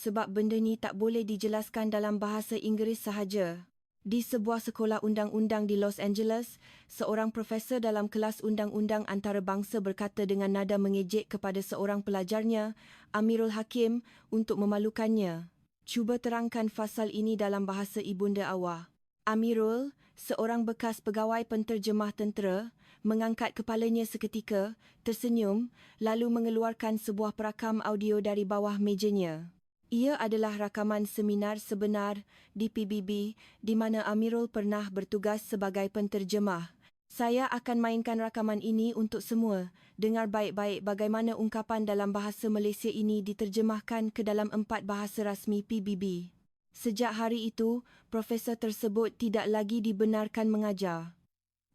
sebab benda ni tak boleh dijelaskan dalam bahasa Inggeris sahaja. Di sebuah sekolah undang-undang di Los Angeles, seorang profesor dalam kelas undang-undang antarabangsa berkata dengan nada mengejek kepada seorang pelajarnya, Amirul Hakim, untuk memalukannya. Cuba terangkan fasal ini dalam bahasa ibunda awak. Amirul, seorang bekas pegawai penterjemah tentera, mengangkat kepalanya seketika, tersenyum, lalu mengeluarkan sebuah perakam audio dari bawah mejanya. Ia adalah rakaman seminar sebenar di PBB di mana Amirul pernah bertugas sebagai penterjemah. Saya akan mainkan rakaman ini untuk semua. Dengar baik-baik bagaimana ungkapan dalam bahasa Malaysia ini diterjemahkan ke dalam 4 bahasa rasmi PBB. Sejak hari itu, profesor tersebut tidak lagi dibenarkan mengajar.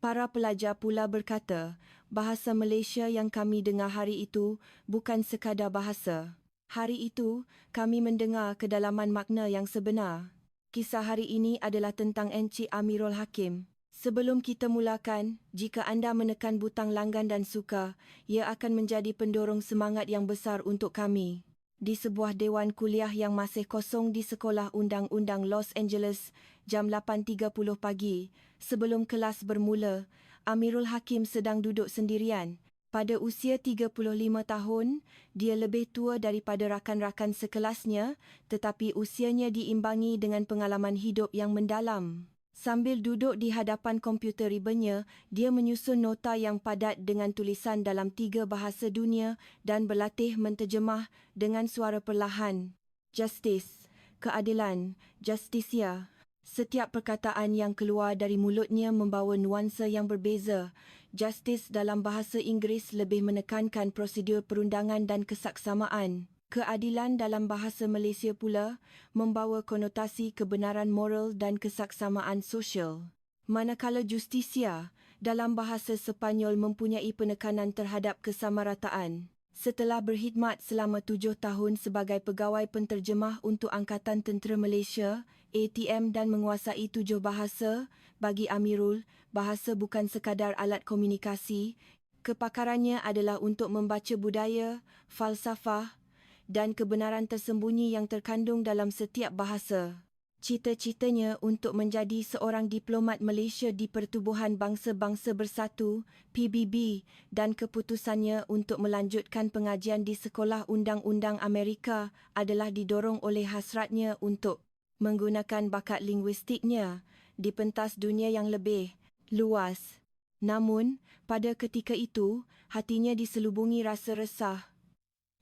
Para pelajar pula berkata, bahasa Malaysia yang kami dengar hari itu bukan sekadar bahasa. Hari itu, kami mendengar kedalaman makna yang sebenar. Kisah hari ini adalah tentang Encik Amirul Hakim. Sebelum kita mulakan, jika anda menekan butang langgan dan suka, ia akan menjadi pendorong semangat yang besar untuk kami. Di sebuah dewan kuliah yang masih kosong di Sekolah Undang-Undang Los Angeles, jam 8.30 pagi, sebelum kelas bermula, Amirul Hakim sedang duduk sendirian. Pada usia 35 tahun, dia lebih tua daripada rakan-rakan sekelasnya, tetapi usianya diimbangi dengan pengalaman hidup yang mendalam. Sambil duduk di hadapan komputer ribanya, dia menyusun nota yang padat dengan tulisan dalam 3 bahasa dunia dan berlatih menterjemah dengan suara perlahan. Justice, keadilan, justisia. Setiap perkataan yang keluar dari mulutnya membawa nuansa yang berbeza. Justice dalam bahasa Inggeris lebih menekankan prosedur perundangan dan kesaksamaan. Keadilan dalam bahasa Malaysia pula membawa konotasi kebenaran moral dan kesaksamaan sosial. Manakala justisia dalam bahasa Sepanyol mempunyai penekanan terhadap kesamarataan. Setelah berkhidmat selama 7 tahun sebagai pegawai penterjemah untuk Angkatan Tentera Malaysia, ATM dan menguasai 7 bahasa, bagi Amirul, bahasa bukan sekadar alat komunikasi, kepakarannya adalah untuk membaca budaya, falsafah dan kebenaran tersembunyi yang terkandung dalam setiap bahasa. Cita-citanya untuk menjadi seorang diplomat Malaysia di Pertubuhan Bangsa-Bangsa Bersatu, PBB, dan keputusannya untuk melanjutkan pengajian di Sekolah Undang-Undang Amerika adalah didorong oleh hasratnya untuk menggunakan bakat linguistiknya di pentas dunia yang lebih luas. Namun, pada ketika itu, hatinya diselubungi rasa resah.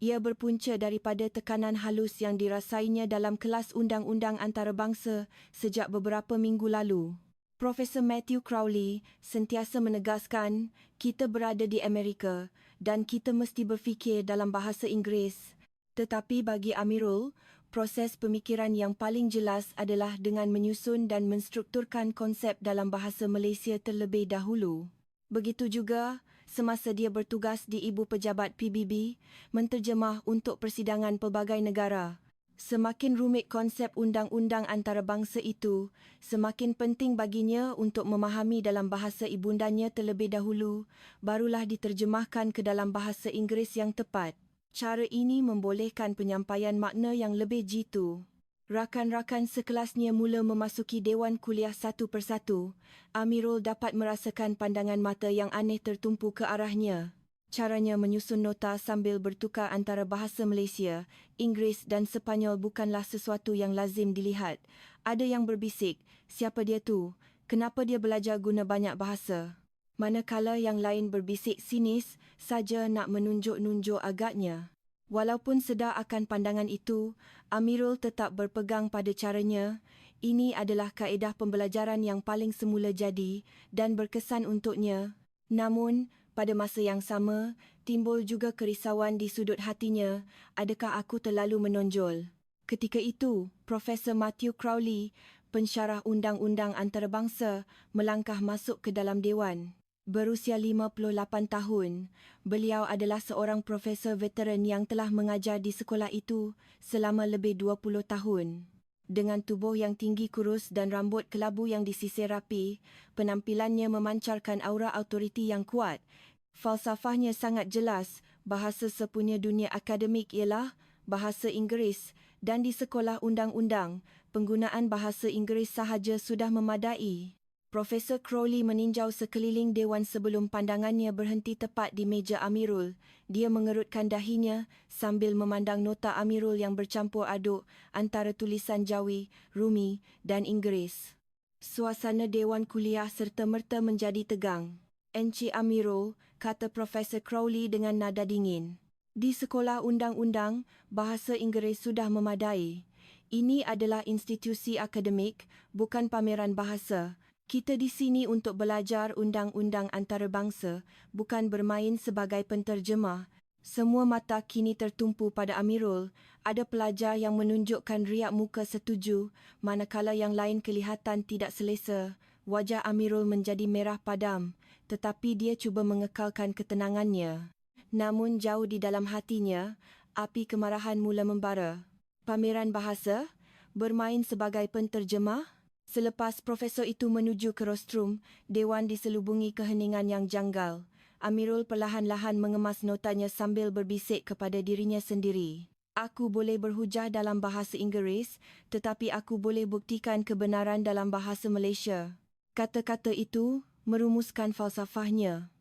Ia berpunca daripada tekanan halus yang dirasainya dalam kelas undang-undang antarabangsa sejak beberapa minggu lalu. Profesor Matthew Crowley sentiasa menegaskan, kita berada di Amerika dan kita mesti berfikir dalam bahasa Inggeris. Tetapi bagi Amirul, proses pemikiran yang paling jelas adalah dengan menyusun dan menstrukturkan konsep dalam bahasa Malaysia terlebih dahulu. Begitu juga semasa dia bertugas di Ibu Pejabat PBB, menterjemah untuk persidangan pelbagai negara. Semakin rumit konsep undang-undang antarabangsa itu, semakin penting baginya untuk memahami dalam bahasa ibundanya terlebih dahulu, barulah diterjemahkan ke dalam bahasa Inggeris yang tepat. Cara ini membolehkan penyampaian makna yang lebih jitu. Rakan-rakan sekelasnya mula memasuki dewan kuliah satu persatu. Amirul dapat merasakan pandangan mata yang aneh tertumpu ke arahnya. Caranya menyusun nota sambil bertukar antara bahasa Malaysia, Inggeris dan Sepanyol bukanlah sesuatu yang lazim dilihat. Ada yang berbisik, siapa dia tu? Kenapa dia belajar guna banyak bahasa? Manakala yang lain berbisik sinis saja nak menunjuk-nunjuk agaknya. Walaupun sedar akan pandangan itu, Amirul tetap berpegang pada caranya. Ini adalah kaedah pembelajaran yang paling semula jadi dan berkesan untuknya. Namun, pada masa yang sama, timbul juga kerisauan di sudut hatinya, adakah aku terlalu menonjol? Ketika itu, Profesor Matthew Crowley, pensyarah undang-undang antarabangsa, melangkah masuk ke dalam dewan. Berusia 58 tahun, beliau adalah seorang profesor veteran yang telah mengajar di sekolah itu selama lebih 20 tahun. Dengan tubuh yang tinggi kurus dan rambut kelabu yang disisir rapi, penampilannya memancarkan aura autoriti yang kuat. Falsafahnya sangat jelas, bahasa sepunya dunia akademik ialah bahasa Inggeris dan di sekolah undang-undang, penggunaan bahasa Inggeris sahaja sudah memadai. Profesor Crowley meninjau sekeliling dewan sebelum pandangannya berhenti tepat di meja Amirul. Dia mengerutkan dahinya sambil memandang nota Amirul yang bercampur aduk antara tulisan Jawi, Rumi dan Inggeris. Suasana dewan kuliah serta-merta menjadi tegang. "Encik Amirul," kata Profesor Crowley dengan nada dingin. "Di sekolah undang-undang, bahasa Inggeris sudah memadai. Ini adalah institusi akademik, bukan pameran bahasa. Kita di sini untuk belajar undang-undang antarabangsa, bukan bermain sebagai penterjemah." Semua mata kini tertumpu pada Amirul. Ada pelajar yang menunjukkan riak muka setuju, manakala yang lain kelihatan tidak selesa. Wajah Amirul menjadi merah padam, tetapi dia cuba mengekalkan ketenangannya. Namun jauh di dalam hatinya, api kemarahan mula membara. Pameran bahasa? Bermain sebagai penterjemah? Selepas profesor itu menuju ke rostrum, dewan diselubungi keheningan yang janggal. Amirul perlahan-lahan mengemas notanya sambil berbisik kepada dirinya sendiri. "Aku boleh berhujah dalam bahasa Inggeris, tetapi aku boleh buktikan kebenaran dalam bahasa Malaysia." Kata-kata itu merumuskan falsafahnya.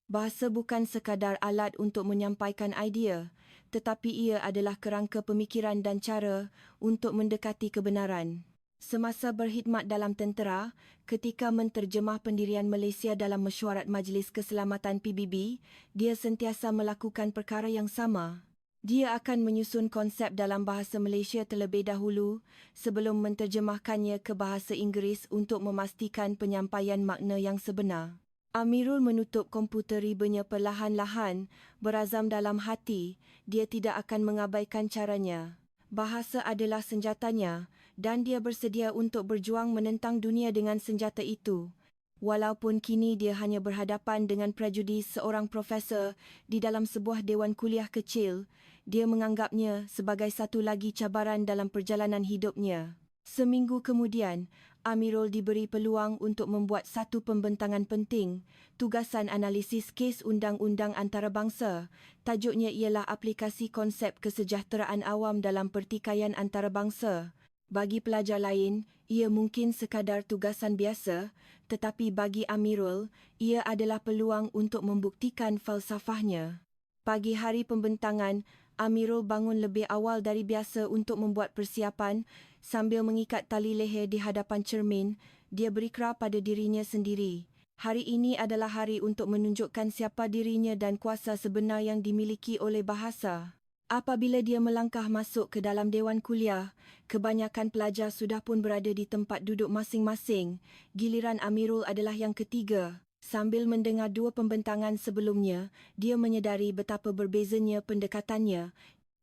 Bahasa bukan sekadar alat untuk menyampaikan idea, tetapi ia adalah kerangka pemikiran dan cara untuk mendekati kebenaran. Semasa berkhidmat dalam tentera, ketika menterjemah pendirian Malaysia dalam mesyuarat Majlis Keselamatan PBB, dia sentiasa melakukan perkara yang sama. Dia akan menyusun konsep dalam bahasa Malaysia terlebih dahulu sebelum menterjemahkannya ke bahasa Inggeris untuk memastikan penyampaian makna yang sebenar. Amirul menutup komputer ribanya perlahan-lahan, berazam dalam hati, dia tidak akan mengabaikan caranya. Bahasa adalah senjatanya dan dia bersedia untuk berjuang menentang dunia dengan senjata itu. Walaupun kini dia hanya berhadapan dengan prejudis seorang profesor di dalam sebuah dewan kuliah kecil, dia menganggapnya sebagai satu lagi cabaran dalam perjalanan hidupnya. Seminggu kemudian, Amirul diberi peluang untuk membuat satu pembentangan penting, tugasan analisis kes undang-undang antarabangsa. Tajuknya ialah aplikasi konsep kesejahteraan awam dalam pertikaian antarabangsa. Bagi pelajar lain, ia mungkin sekadar tugasan biasa, tetapi bagi Amirul, ia adalah peluang untuk membuktikan falsafahnya. Pagi hari pembentangan, Amirul bangun lebih awal dari biasa untuk membuat persiapan. Sambil mengikat tali leher di hadapan cermin, dia berikrar pada dirinya sendiri. Hari ini adalah hari untuk menunjukkan siapa dirinya dan kuasa sebenar yang dimiliki oleh bahasa. Apabila dia melangkah masuk ke dalam dewan kuliah, kebanyakan pelajar sudah pun berada di tempat duduk masing-masing. Giliran Amirul adalah yang ketiga. Sambil mendengar dua pembentangan sebelumnya, dia menyedari betapa berbezanya pendekatannya.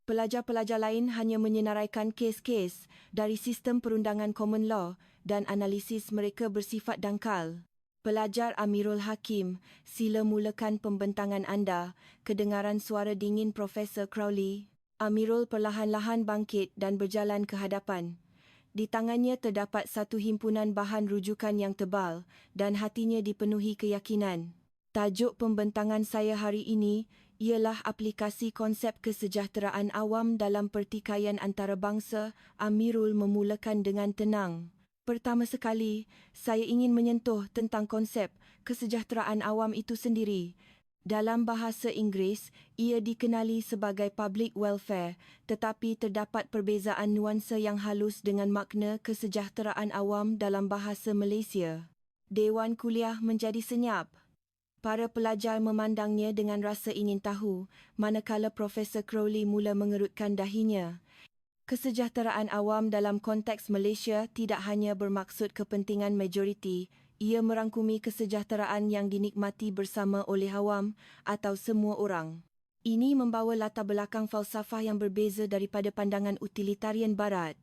Pelajar-pelajar lain hanya menyenaraikan kes-kes dari sistem perundangan common law dan analisis mereka bersifat dangkal. "Pelajar Amirul Hakim, sila mulakan pembentangan anda," kedengaran suara dingin Profesor Crowley. Amirul perlahan-lahan bangkit dan berjalan ke hadapan. Di tangannya terdapat satu himpunan bahan rujukan yang tebal dan hatinya dipenuhi keyakinan. "Tajuk pembentangan saya hari ini ialah aplikasi konsep kesejahteraan awam dalam pertikaian antarabangsa." Amirul memulakan dengan tenang. "Pertama sekali, saya ingin menyentuh tentang konsep kesejahteraan awam itu sendiri. Dalam bahasa Inggeris, ia dikenali sebagai public welfare, tetapi terdapat perbezaan nuansa yang halus dengan makna kesejahteraan awam dalam bahasa Malaysia." Dewan kuliah menjadi senyap. Para pelajar memandangnya dengan rasa ingin tahu, manakala Profesor Crowley mula mengerutkan dahinya. Kesejahteraan awam dalam konteks Malaysia tidak hanya bermaksud kepentingan majoriti, ia merangkumi kesejahteraan yang dinikmati bersama oleh awam atau semua orang. Ini membawa latar belakang falsafah yang berbeza daripada pandangan utilitarian Barat.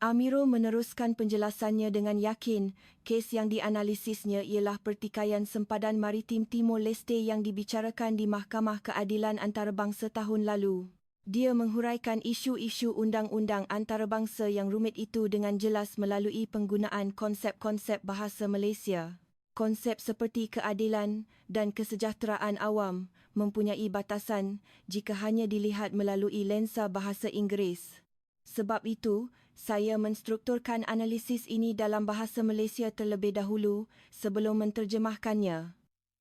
Amirul meneruskan penjelasannya dengan yakin. Kes yang dianalisisnya ialah pertikaian sempadan maritim Timor Leste yang dibicarakan di Mahkamah Keadilan Antarabangsa tahun lalu. Dia menghuraikan isu-isu undang-undang antarabangsa yang rumit itu dengan jelas melalui penggunaan konsep-konsep bahasa Malaysia. Konsep seperti keadilan dan kesejahteraan awam mempunyai batasan jika hanya dilihat melalui lensa bahasa Inggeris. Sebab itu, saya menstrukturkan analisis ini dalam bahasa Malaysia terlebih dahulu sebelum menterjemahkannya.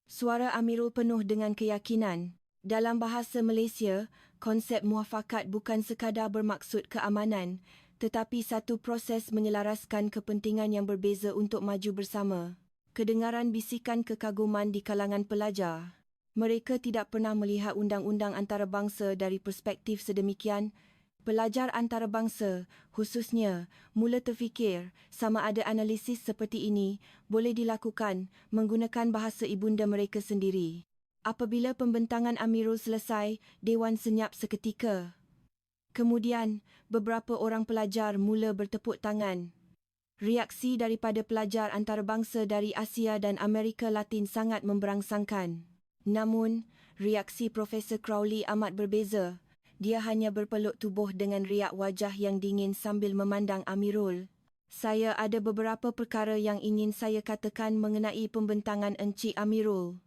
Suara Amirul penuh dengan keyakinan. Dalam bahasa Malaysia, konsep muafakat bukan sekadar bermaksud keamanan, tetapi satu proses menyelaraskan kepentingan yang berbeza untuk maju bersama. Kedengaran bisikan kekaguman di kalangan pelajar. Mereka tidak pernah melihat undang-undang antarabangsa dari perspektif sedemikian. Pelajar antarabangsa, khususnya, mula terfikir sama ada analisis seperti ini boleh dilakukan menggunakan bahasa ibunda mereka sendiri. Apabila pembentangan Amirul selesai, Dewan senyap seketika. Kemudian, beberapa orang pelajar mula bertepuk tangan. Reaksi daripada pelajar antarabangsa dari Asia dan Amerika Latin sangat memberangsangkan. Namun, reaksi Profesor Crowley amat berbeza. Dia hanya berpeluk tubuh dengan riak wajah yang dingin sambil memandang Amirul. Saya ada beberapa perkara yang ingin saya katakan mengenai pembentangan Encik Amirul.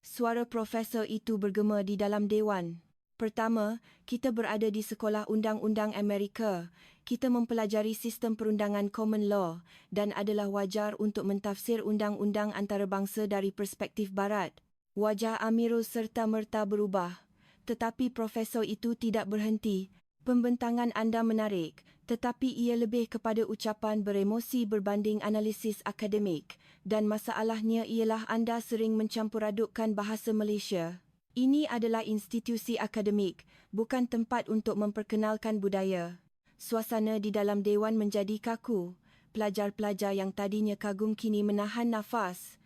Suara profesor itu bergema di dalam dewan. Pertama, kita berada di Sekolah Undang-Undang Amerika. Kita mempelajari sistem perundangan common law dan adalah wajar untuk mentafsir undang-undang antarabangsa dari perspektif barat. Wajah Amirul serta-merta berubah. Tetapi profesor itu tidak berhenti. Pembentangan anda menarik, tetapi ia lebih kepada ucapan beremosi berbanding analisis akademik, dan masalahnya ialah anda sering mencampur-adukkan bahasa Malaysia. Ini adalah institusi akademik, bukan tempat untuk memperkenalkan budaya. Suasana di dalam dewan menjadi kaku. Pelajar-pelajar yang tadinya kagum kini menahan nafas.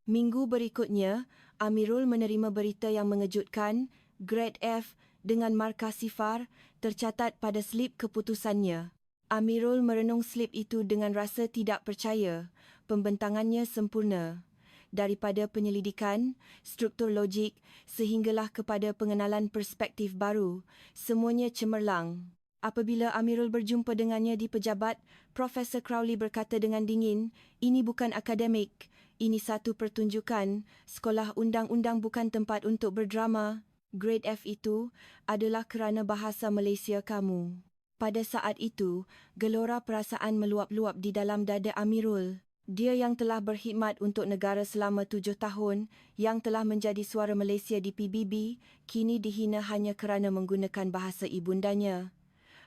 Minggu berikutnya, Amirul menerima berita yang mengejutkan. Grade F dengan markah sifar tercatat pada slip keputusannya. Amirul merenung slip itu dengan rasa tidak percaya. Pembentangannya sempurna. Daripada penyelidikan, struktur logik, sehinggalah kepada pengenalan perspektif baru, semuanya cemerlang. Apabila Amirul berjumpa dengannya di pejabat, Profesor Crowley berkata dengan dingin, "Ini bukan akademik, ini satu pertunjukan. Sekolah undang-undang bukan tempat untuk berdrama. Grade F itu adalah kerana bahasa Malaysia kamu." Pada saat itu, gelora perasaan meluap-luap di dalam dada Amirul. Dia yang telah berkhidmat untuk negara selama 7 tahun, yang telah menjadi suara Malaysia di PBB, kini dihina hanya kerana menggunakan bahasa ibundanya.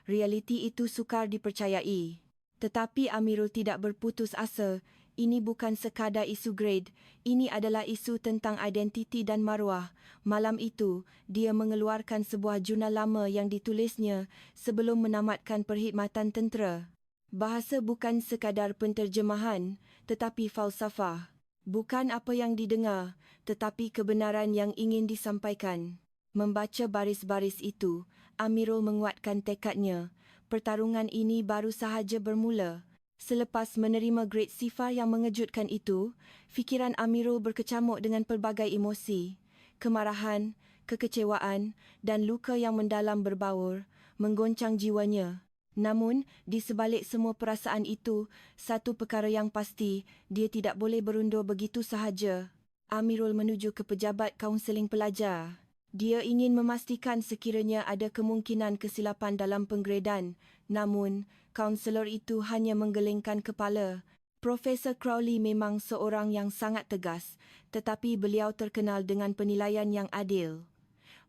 Realiti itu sukar dipercayai. Tetapi Amirul tidak berputus asa. Ini bukan sekadar isu grade, ini adalah isu tentang identiti dan maruah. Malam itu, dia mengeluarkan sebuah jurnal lama yang ditulisnya sebelum menamatkan perkhidmatan tentera. Bahasa bukan sekadar penterjemahan, tetapi falsafah. Bukan apa yang didengar, tetapi kebenaran yang ingin disampaikan. Membaca baris-baris itu, Amirul menguatkan tekadnya. Pertarungan ini baru sahaja bermula. Selepas menerima grade sifar yang mengejutkan itu, fikiran Amirul berkecamuk dengan pelbagai emosi. Kemarahan, kekecewaan dan luka yang mendalam berbaur, menggoncang jiwanya. Namun, di sebalik semua perasaan itu, satu perkara yang pasti, dia tidak boleh berundur begitu sahaja. Amirul menuju ke pejabat kaunseling pelajar. Dia ingin memastikan sekiranya ada kemungkinan kesilapan dalam penggradan. Namun, kaunselor itu hanya menggelengkan kepala. Profesor Crowley memang seorang yang sangat tegas, tetapi beliau terkenal dengan penilaian yang adil.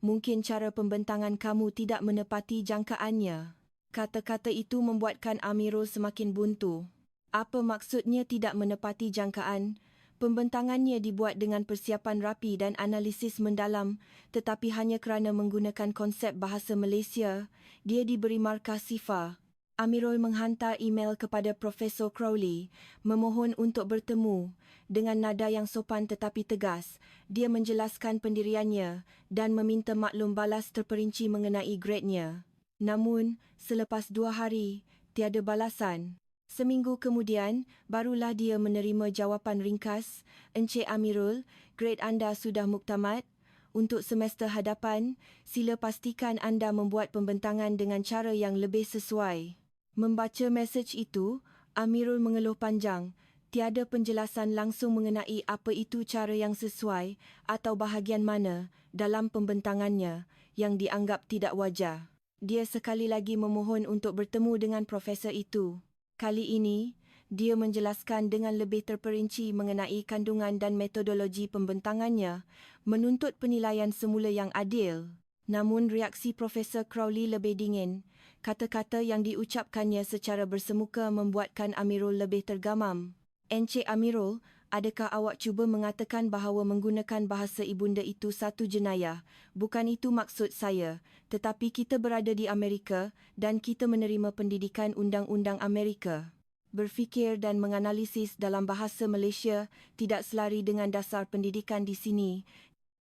Mungkin cara pembentangan kamu tidak menepati jangkaannya. Kata-kata itu membuatkan Amirul semakin buntu. Apa maksudnya tidak menepati jangkaan? Pembentangannya dibuat dengan persiapan rapi dan analisis mendalam, tetapi hanya kerana menggunakan konsep bahasa Malaysia, dia diberi markah sifar. Amirul menghantar email kepada Profesor Crowley, memohon untuk bertemu. Dengan nada yang sopan tetapi tegas, dia menjelaskan pendiriannya dan meminta maklum balas terperinci mengenai grade-nya. Namun, selepas 2 hari, tiada balasan. Seminggu kemudian, barulah dia menerima jawapan ringkas, "Encik Amirul, grade anda sudah muktamad. Untuk semester hadapan, sila pastikan anda membuat pembentangan dengan cara yang lebih sesuai." Membaca mesej itu, Amirul mengeluh panjang. Tiada penjelasan langsung mengenai apa itu cara yang sesuai atau bahagian mana dalam pembentangannya yang dianggap tidak wajar. Dia sekali lagi memohon untuk bertemu dengan profesor itu. Kali ini, dia menjelaskan dengan lebih terperinci mengenai kandungan dan metodologi pembentangannya, menuntut penilaian semula yang adil. Namun reaksi Profesor Crowley lebih dingin. Kata-kata yang diucapkannya secara bersemuka membuatkan Amirul lebih tergamam. Encik Amirul, adakah awak cuba mengatakan bahawa menggunakan bahasa ibunda itu satu jenayah? Bukan itu maksud saya, tetapi kita berada di Amerika dan kita menerima pendidikan undang-undang Amerika. Berfikir dan menganalisis dalam bahasa Malaysia tidak selari dengan dasar pendidikan di sini.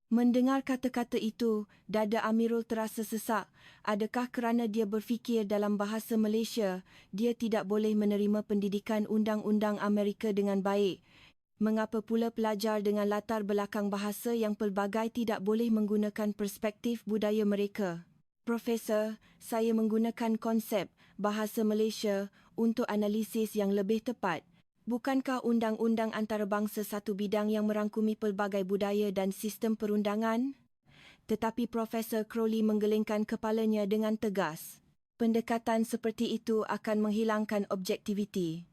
Mendengar kata-kata itu, dada Amirul terasa sesak. Adakah kerana dia berfikir dalam bahasa Malaysia, dia tidak boleh menerima pendidikan undang-undang Amerika dengan baik? Mengapa pula pelajar dengan latar belakang bahasa yang pelbagai tidak boleh menggunakan perspektif budaya mereka? Profesor, saya menggunakan konsep bahasa Malaysia untuk analisis yang lebih tepat. Bukankah undang-undang antarabangsa satu bidang yang merangkumi pelbagai budaya dan sistem perundangan? Tetapi Profesor Crowley menggelengkan kepalanya dengan tegas. Pendekatan seperti itu akan menghilangkan objektiviti.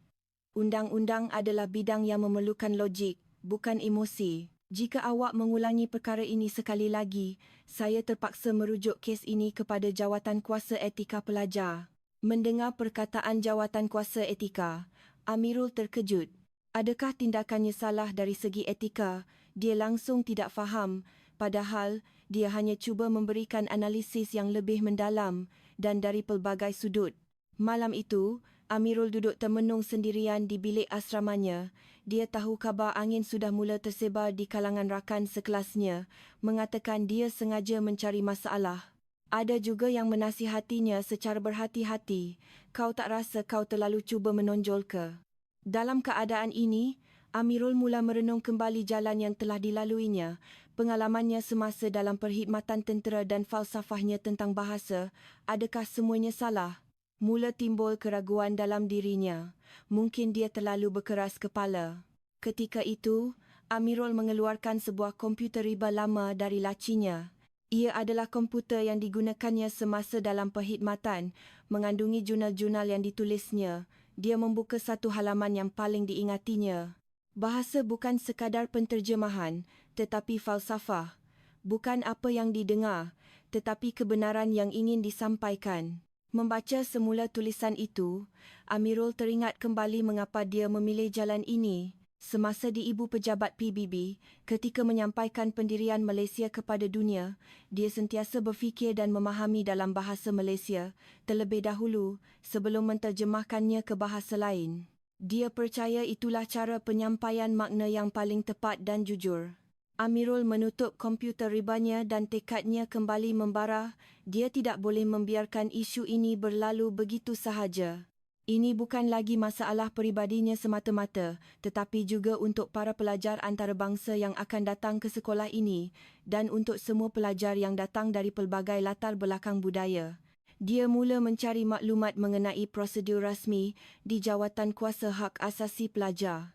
Undang-undang adalah bidang yang memerlukan logik, bukan emosi. Jika awak mengulangi perkara ini sekali lagi, saya terpaksa merujuk kes ini kepada Jawatan Kuasa Etika Pelajar. Mendengar perkataan Jawatan Kuasa Etika, Amirul terkejut. Adakah tindakannya salah dari segi etika? Dia langsung tidak faham, padahal dia hanya cuba memberikan analisis yang lebih mendalam dan dari pelbagai sudut. Malam itu, Amirul duduk termenung sendirian di bilik asramanya. Dia tahu kabar angin sudah mula tersebar di kalangan rakan sekelasnya, mengatakan dia sengaja mencari masalah. Ada juga yang menasihatinya secara berhati-hati. Kau tak rasa kau terlalu cuba menonjol ke? Dalam keadaan ini, Amirul mula merenung kembali jalan yang telah dilaluinya, pengalamannya semasa dalam perkhidmatan tentera dan falsafahnya tentang bahasa. Adakah semuanya salah? Mula timbul keraguan dalam dirinya. Mungkin dia terlalu berkeras kepala. Ketika itu, Amirul mengeluarkan sebuah komputer riba lama dari lacinya. Ia adalah komputer yang digunakannya semasa dalam perkhidmatan, mengandungi jurnal-jurnal yang ditulisnya. Dia membuka satu halaman yang paling diingatinya. Bahasa bukan sekadar penterjemahan, tetapi falsafah. Bukan apa yang didengar, tetapi kebenaran yang ingin disampaikan. Membaca semula tulisan itu, Amirul teringat kembali mengapa dia memilih jalan ini. Semasa di Ibu Pejabat PBB, ketika menyampaikan pendirian Malaysia kepada dunia, dia sentiasa berfikir dan memahami dalam bahasa Malaysia terlebih dahulu sebelum menterjemahkannya ke bahasa lain. Dia percaya itulah cara penyampaian makna yang paling tepat dan jujur. Amirul menutup komputer ribanya dan tekadnya kembali membara. Dia tidak boleh membiarkan isu ini berlalu begitu sahaja. Ini bukan lagi masalah peribadinya semata-mata, tetapi juga untuk para pelajar antarabangsa yang akan datang ke sekolah ini dan untuk semua pelajar yang datang dari pelbagai latar belakang budaya. Dia mula mencari maklumat mengenai prosedur rasmi di Jawatan Kuasa Hak Asasi Pelajar.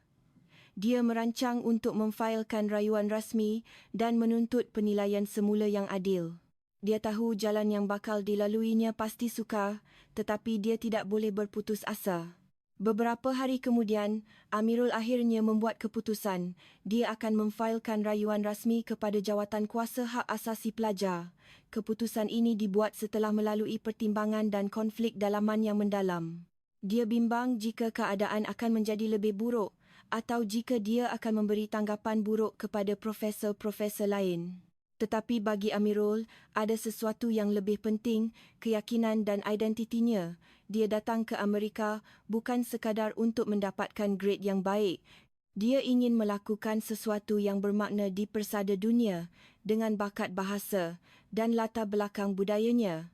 Dia merancang untuk memfailkan rayuan rasmi dan menuntut penilaian semula yang adil. Dia tahu jalan yang bakal dilaluinya pasti sukar, tetapi dia tidak boleh berputus asa. Beberapa hari kemudian, Amirul akhirnya membuat keputusan. Dia akan memfailkan rayuan rasmi kepada Jawatan Kuasa Hak Asasi Pelajar. Keputusan ini dibuat setelah melalui pertimbangan dan konflik dalaman yang mendalam. Dia bimbang jika keadaan akan menjadi lebih buruk atau jika dia akan memberi tanggapan buruk kepada profesor-profesor lain. Tetapi bagi Amirul, ada sesuatu yang lebih penting, keyakinan dan identitinya. Dia datang ke Amerika bukan sekadar untuk mendapatkan grade yang baik. Dia ingin melakukan sesuatu yang bermakna di persada dunia dengan bakat bahasa dan latar belakang budayanya.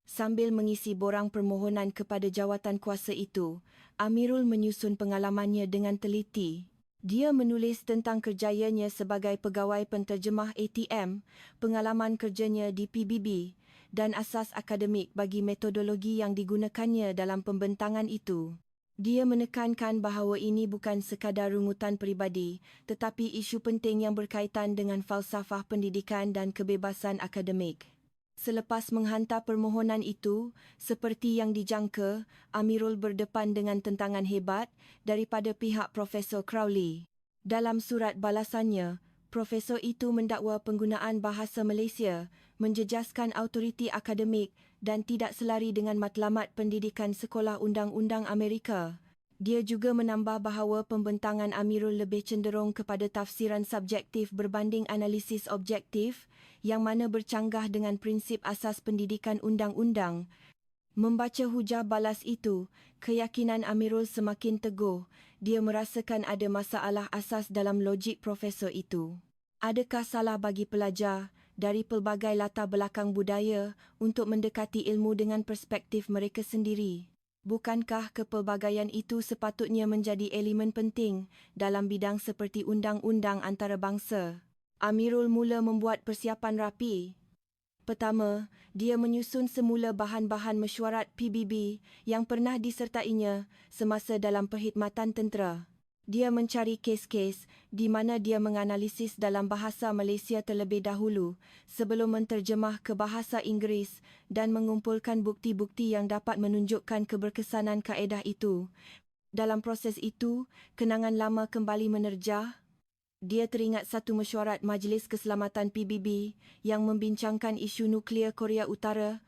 Sambil mengisi borang permohonan kepada jawatan kuasa itu, Amirul menyusun pengalamannya dengan teliti. Dia menulis tentang kerjayanya sebagai pegawai penterjemah ATM, pengalaman kerjanya di PBB, dan asas akademik bagi metodologi yang digunakannya dalam pembentangan itu. Dia menekankan bahawa ini bukan sekadar rungutan peribadi, tetapi isu penting yang berkaitan dengan falsafah pendidikan dan kebebasan akademik. Selepas menghantar permohonan itu, seperti yang dijangka, Amirul berdepan dengan tentangan hebat daripada pihak Profesor Crowley. Dalam surat balasannya, profesor itu mendakwa penggunaan bahasa Malaysia menjejaskan autoriti akademik dan tidak selari dengan matlamat pendidikan Sekolah Undang-Undang Amerika. Dia juga menambah bahawa pembentangan Amirul lebih cenderung kepada tafsiran subjektif berbanding analisis objektif yang mana bercanggah dengan prinsip asas pendidikan undang-undang. Membaca hujah balas itu, keyakinan Amirul semakin teguh. Dia merasakan ada masalah asas dalam logik profesor itu. Adakah salah bagi pelajar dari pelbagai latar belakang budaya untuk mendekati ilmu dengan perspektif mereka sendiri? Bukankah kepelbagaian itu sepatutnya menjadi elemen penting dalam bidang seperti undang-undang antarabangsa? Amirul mula membuat persiapan rapi. Pertama, dia menyusun semula bahan-bahan mesyuarat PBB yang pernah disertainya semasa dalam perkhidmatan tentera. Dia mencari kes-kes di mana dia menganalisis dalam bahasa Malaysia terlebih dahulu sebelum menterjemah ke bahasa Inggeris dan mengumpulkan bukti-bukti yang dapat menunjukkan keberkesanan kaedah itu. Dalam proses itu, kenangan lama kembali menerjah. Dia teringat satu mesyuarat Majlis Keselamatan PBB yang membincangkan isu nuklear Korea Utara.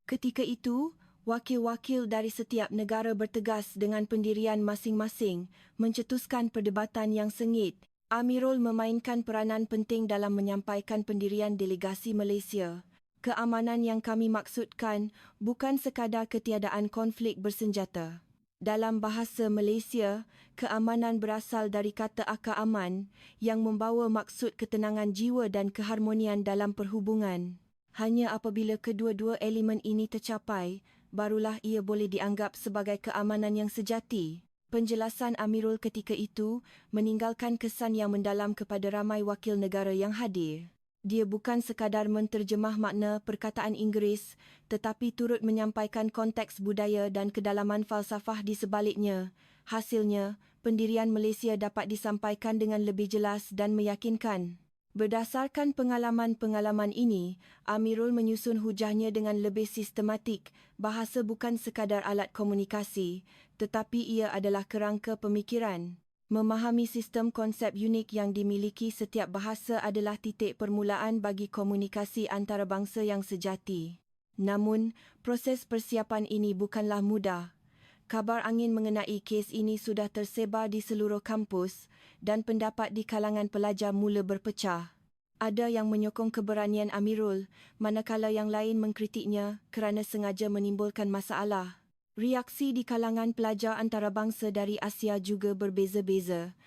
Ketika itu, wakil-wakil dari setiap negara bertegas dengan pendirian masing-masing mencetuskan perdebatan yang sengit. Amirul memainkan peranan penting dalam menyampaikan pendirian delegasi Malaysia. Keamanan yang kami maksudkan bukan sekadar ketiadaan konflik bersenjata. Dalam bahasa Malaysia, keamanan berasal dari kata akar aman yang membawa maksud ketenangan jiwa dan keharmonian dalam perhubungan. Hanya apabila kedua-dua elemen ini tercapai, barulah ia boleh dianggap sebagai keamanan yang sejati. Penjelasan Amirul ketika itu meninggalkan kesan yang mendalam kepada ramai wakil negara yang hadir. Dia bukan sekadar menterjemah makna perkataan Inggeris, tetapi turut menyampaikan konteks budaya dan kedalaman falsafah di sebaliknya. Hasilnya, pendirian Malaysia dapat disampaikan dengan lebih jelas dan meyakinkan. Berdasarkan pengalaman-pengalaman ini, Amirul menyusun hujahnya dengan lebih sistematik. Bahasa bukan sekadar alat komunikasi, tetapi ia adalah kerangka pemikiran. Memahami sistem konsep unik yang dimiliki setiap bahasa adalah titik permulaan bagi komunikasi antarabangsa yang sejati. Namun, proses persiapan ini bukanlah mudah. Kabar angin mengenai kes ini sudah tersebar di seluruh kampus dan pendapat di kalangan pelajar mula berpecah. Ada yang menyokong keberanian Amirul, manakala yang lain mengkritiknya kerana sengaja menimbulkan masalah. Reaksi di kalangan pelajar antarabangsa dari Asia juga berbeza-beza.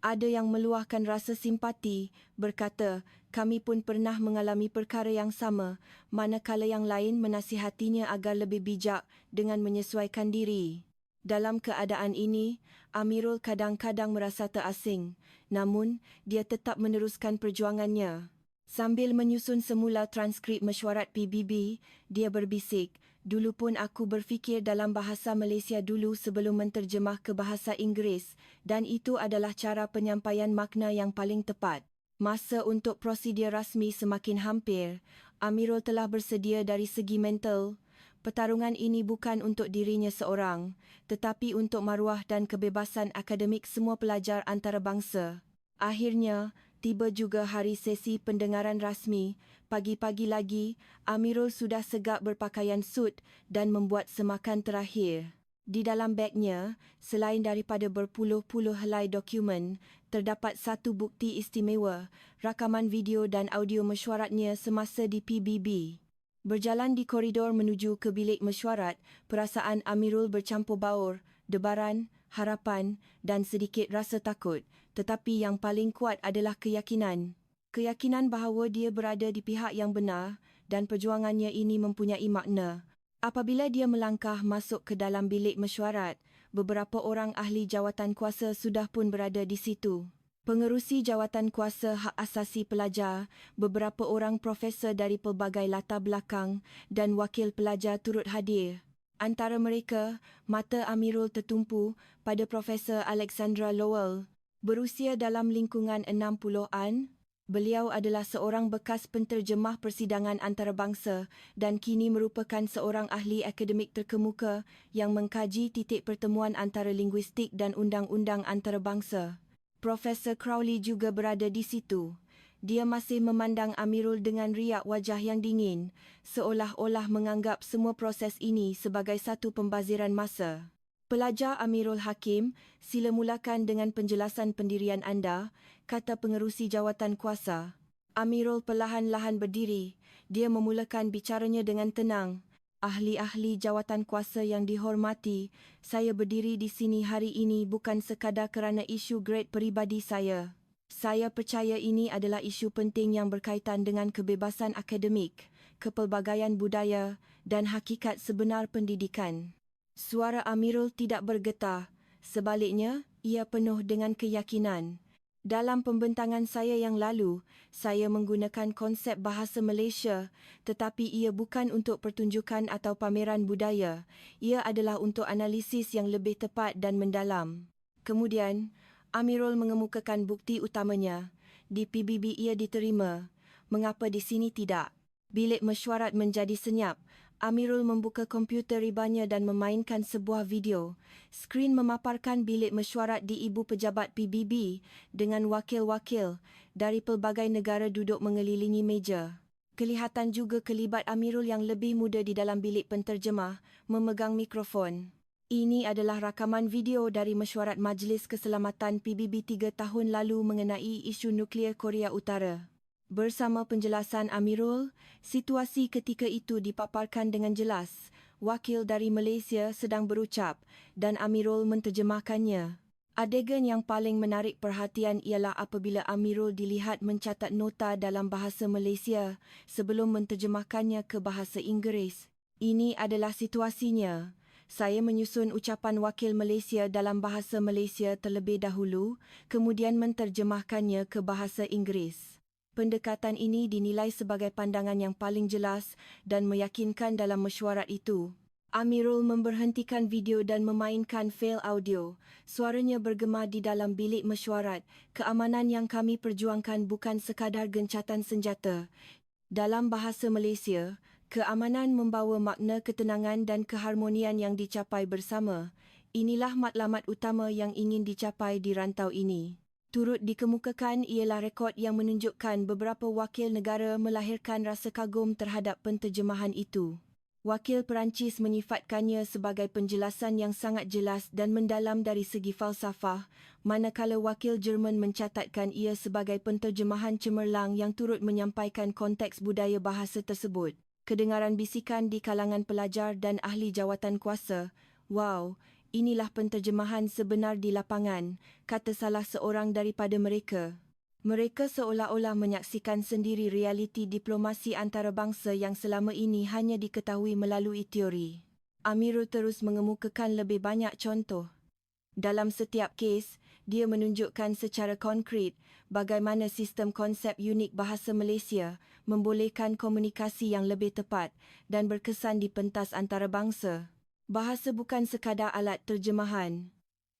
Ada yang meluahkan rasa simpati, berkata, kami pun pernah mengalami perkara yang sama, manakala yang lain menasihatinya agar lebih bijak dengan menyesuaikan diri. Dalam keadaan ini, Amirul kadang-kadang merasa terasing, namun dia tetap meneruskan perjuangannya. Sambil menyusun semula transkrip mesyuarat PBB, dia berbisik, dulu pun aku berfikir dalam bahasa Malaysia dulu sebelum menterjemah ke bahasa Inggeris dan itu adalah cara penyampaian makna yang paling tepat. Masa untuk prosedur rasmi semakin hampir, Amirul telah bersedia dari segi mental. Pertarungan ini bukan untuk dirinya seorang, tetapi untuk maruah dan kebebasan akademik semua pelajar antarabangsa. Akhirnya, tiba juga hari sesi pendengaran rasmi. Pagi-pagi lagi, Amirul sudah segak berpakaian sut dan membuat semakan terakhir. Di dalam begnya, selain daripada berpuluh-puluh helai dokumen, terdapat satu bukti istimewa, rakaman video dan audio mesyuaratnya semasa di PBB. Berjalan di koridor menuju ke bilik mesyuarat, perasaan Amirul bercampur baur, debaran, harapan dan sedikit rasa takut. Tetapi yang paling kuat adalah keyakinan. Keyakinan bahawa dia berada di pihak yang benar dan perjuangannya ini mempunyai makna. Apabila dia melangkah masuk ke dalam bilik mesyuarat, beberapa orang ahli jawatan kuasa sudah pun berada di situ. Pengerusi jawatan kuasa hak asasi pelajar, beberapa orang profesor dari pelbagai latar belakang dan wakil pelajar turut hadir. Antara mereka, mata Amirul tertumpu pada Profesor Alexandra Lowell. Berusia dalam lingkungan 60-an, beliau adalah seorang bekas penterjemah persidangan antarabangsa dan kini merupakan seorang ahli akademik terkemuka yang mengkaji titik pertemuan antara linguistik dan undang-undang antarabangsa. Profesor Crowley juga berada di situ. Dia masih memandang Amirul dengan riak wajah yang dingin, seolah-olah menganggap semua proses ini sebagai satu pembaziran masa. Pelajar Amirul Hakim, sila mulakan dengan penjelasan pendirian anda, kata pengerusi jawatan kuasa. Amirul perlahan-lahan berdiri. Dia memulakan bicaranya dengan tenang. Ahli-ahli jawatan kuasa yang dihormati, saya berdiri di sini hari ini bukan sekadar kerana isu grade peribadi saya. Saya percaya ini adalah isu penting yang berkaitan dengan kebebasan akademik, kepelbagaian budaya dan hakikat sebenar pendidikan. Suara Amirul tidak bergetar, sebaliknya ia penuh dengan keyakinan. Dalam pembentangan saya yang lalu, saya menggunakan konsep bahasa Malaysia, tetapi ia bukan untuk pertunjukan atau pameran budaya. Ia adalah untuk analisis yang lebih tepat dan mendalam. Kemudian, Amirul mengemukakan bukti utamanya. Di PBB ia diterima. Mengapa di sini tidak? Bilik mesyuarat menjadi senyap. Amirul membuka komputer ribanya dan memainkan sebuah video. Skrin memaparkan bilik mesyuarat di ibu pejabat PBB dengan wakil-wakil dari pelbagai negara duduk mengelilingi meja. Kelihatan juga kelibat Amirul yang lebih muda di dalam bilik penterjemah, memegang mikrofon. Ini adalah rakaman video dari mesyuarat Majlis Keselamatan PBB 3 tahun lalu mengenai isu nuklear Korea Utara. Bersama penjelasan Amirul, situasi ketika itu dipaparkan dengan jelas. Wakil dari Malaysia sedang berucap dan Amirul menterjemahkannya. Adegan yang paling menarik perhatian ialah apabila Amirul dilihat mencatat nota dalam bahasa Malaysia sebelum menterjemahkannya ke bahasa Inggeris. Ini adalah situasinya. Saya menyusun ucapan wakil Malaysia dalam bahasa Malaysia terlebih dahulu, kemudian menterjemahkannya ke bahasa Inggeris. Pendekatan ini dinilai sebagai pandangan yang paling jelas dan meyakinkan dalam mesyuarat itu. Amirul memberhentikan video dan memainkan fail audio. Suaranya bergema di dalam bilik mesyuarat. Keamanan yang kami perjuangkan bukan sekadar gencatan senjata. Dalam bahasa Malaysia, keamanan membawa makna ketenangan dan keharmonian yang dicapai bersama. Inilah matlamat utama yang ingin dicapai di rantau ini. Turut dikemukakan ialah rekod yang menunjukkan beberapa wakil negara melahirkan rasa kagum terhadap penterjemahan itu. Wakil Perancis menyifatkannya sebagai penjelasan yang sangat jelas dan mendalam dari segi falsafah, manakala wakil Jerman mencatatkan ia sebagai penterjemahan cemerlang yang turut menyampaikan konteks budaya bahasa tersebut. Kedengaran bisikan di kalangan pelajar dan ahli jawatan kuasa. Wow, inilah penterjemahan sebenar di lapangan, kata salah seorang daripada mereka. Mereka seolah-olah menyaksikan sendiri realiti diplomasi antarabangsa yang selama ini hanya diketahui melalui teori. Amirul terus mengemukakan lebih banyak contoh. Dalam setiap kes, dia menunjukkan secara konkret bagaimana sistem konsep unik bahasa Malaysia membolehkan komunikasi yang lebih tepat dan berkesan di pentas antarabangsa. Bahasa bukan sekadar alat terjemahan.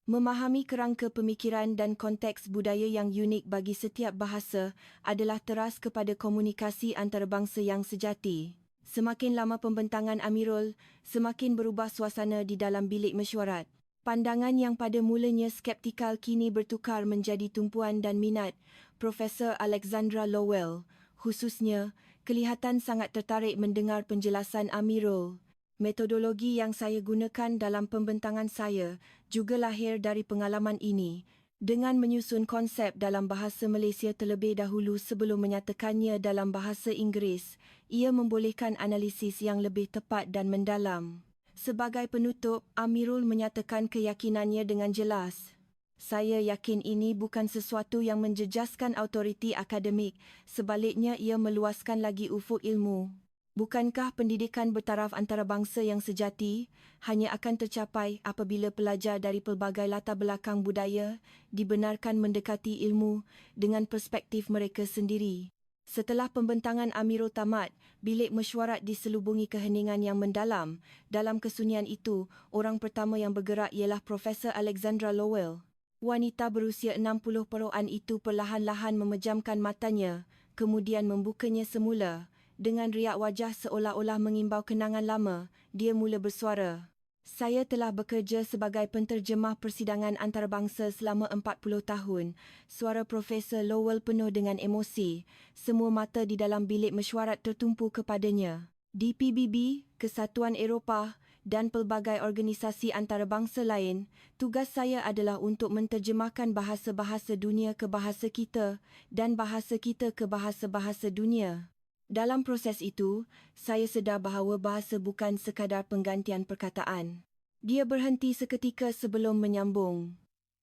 Memahami kerangka pemikiran dan konteks budaya yang unik bagi setiap bahasa adalah teras kepada komunikasi antarabangsa yang sejati. Semakin lama pembentangan Amirul, semakin berubah suasana di dalam bilik mesyuarat. Pandangan yang pada mulanya skeptikal kini bertukar menjadi tumpuan dan minat. Profesor Alexandra Lowell, khususnya, kelihatan sangat tertarik mendengar penjelasan Amirul. Metodologi yang saya gunakan dalam pembentangan saya juga lahir dari pengalaman ini. Dengan menyusun konsep dalam bahasa Malaysia terlebih dahulu sebelum menyatakannya dalam bahasa Inggeris, ia membolehkan analisis yang lebih tepat dan mendalam. Sebagai penutup, Amirul menyatakan keyakinannya dengan jelas. Saya yakin ini bukan sesuatu yang menjejaskan autoriti akademik, sebaliknya ia meluaskan lagi ufuk ilmu. Bukankah pendidikan bertaraf antarabangsa yang sejati hanya akan tercapai apabila pelajar dari pelbagai latar belakang budaya dibenarkan mendekati ilmu dengan perspektif mereka sendiri? Setelah pembentangan Amirul tamat, bilik mesyuarat diselubungi keheningan yang mendalam. Dalam kesunyian itu, orang pertama yang bergerak ialah Profesor Alexandra Lowell. Wanita berusia 60-an itu perlahan-lahan memejamkan matanya, kemudian membukanya semula. Dengan riak wajah seolah-olah mengimbau kenangan lama, dia mula bersuara. Saya telah bekerja sebagai penterjemah persidangan antarabangsa selama 40 tahun. Suara Profesor Lowell penuh dengan emosi. Semua mata di dalam bilik mesyuarat tertumpu kepadanya. Di PBB, Kesatuan Eropah dan pelbagai organisasi antarabangsa lain, tugas saya adalah untuk menterjemahkan bahasa-bahasa dunia ke bahasa kita dan bahasa kita ke bahasa-bahasa dunia. Dalam proses itu, saya sedar bahawa bahasa bukan sekadar penggantian perkataan. Dia berhenti seketika sebelum menyambung.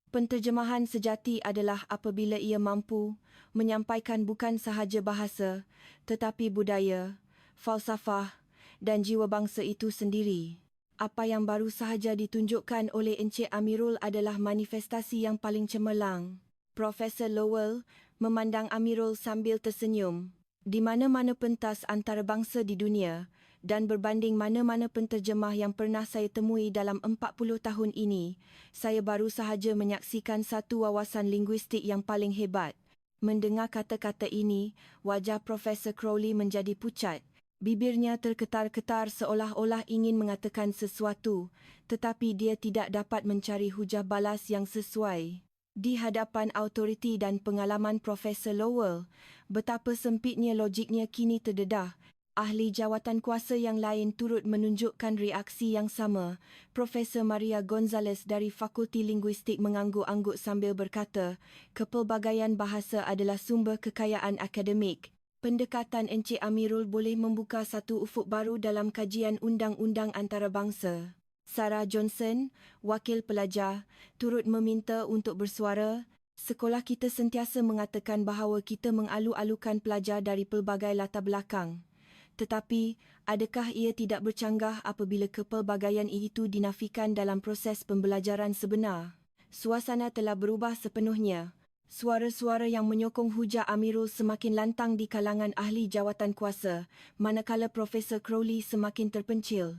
Penterjemahan sejati adalah apabila ia mampu menyampaikan bukan sahaja bahasa, tetapi budaya, falsafah dan jiwa bangsa itu sendiri. Apa yang baru sahaja ditunjukkan oleh Encik Amirul adalah manifestasi yang paling cemerlang. Profesor Lowell memandang Amirul sambil tersenyum. Di mana-mana pentas antarabangsa di dunia dan berbanding mana-mana penterjemah yang pernah saya temui dalam 40 tahun ini, saya baru sahaja menyaksikan satu wawasan linguistik yang paling hebat. Mendengar kata-kata ini, wajah Profesor Crowley menjadi pucat. Bibirnya terketar-ketar seolah-olah ingin mengatakan sesuatu, tetapi dia tidak dapat mencari hujah balas yang sesuai. Di hadapan autoriti dan pengalaman Profesor Lowell, betapa sempitnya logiknya kini terdedah. Ahli jawatankuasa yang lain turut menunjukkan reaksi yang sama. Profesor Maria Gonzalez dari Fakulti Linguistik mengangguk-angguk sambil berkata, kepelbagaian bahasa adalah sumber kekayaan akademik. Pendekatan Encik Amirul boleh membuka satu ufuk baru dalam kajian undang-undang antarabangsa. Sarah Johnson, wakil pelajar, turut meminta untuk bersuara. Sekolah kita sentiasa mengatakan bahawa kita mengalu-alukan pelajar dari pelbagai latar belakang. Tetapi, adakah ia tidak bercanggah apabila kepelbagaian itu dinafikan dalam proses pembelajaran sebenar? Suasana telah berubah sepenuhnya. Suara-suara yang menyokong hujah Amirul semakin lantang di kalangan ahli jawatankuasa, manakala Profesor Crowley semakin terpencil.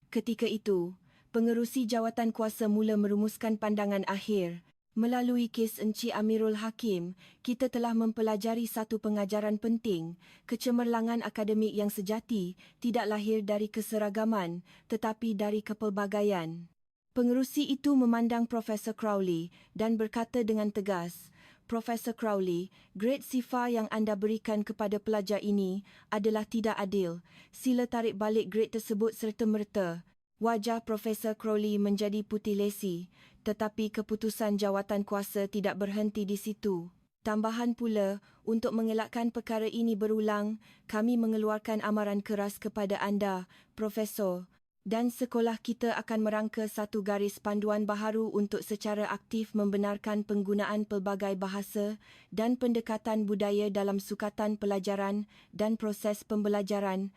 Ketika itu, pengerusi jawatankuasa mula merumuskan pandangan akhir. Melalui kes Encik Amirul Hakim, kita telah mempelajari satu pengajaran penting. Kecemerlangan akademik yang sejati tidak lahir dari keseragaman, tetapi dari kepelbagaian. Pengerusi itu memandang Profesor Crowley dan berkata dengan tegas, Profesor Crowley, grade sifar yang anda berikan kepada pelajar ini adalah tidak adil. Sila tarik balik grade tersebut serta-merta. Wajah Profesor Crowley menjadi putih lesi, tetapi keputusan jawatankuasa tidak berhenti di situ. Tambahan pula, untuk mengelakkan perkara ini berulang, kami mengeluarkan amaran keras kepada anda, Profesor, dan sekolah kita akan merangka satu garis panduan baharu untuk secara aktif membenarkan penggunaan pelbagai bahasa dan pendekatan budaya dalam sukatan pelajaran dan proses pembelajaran.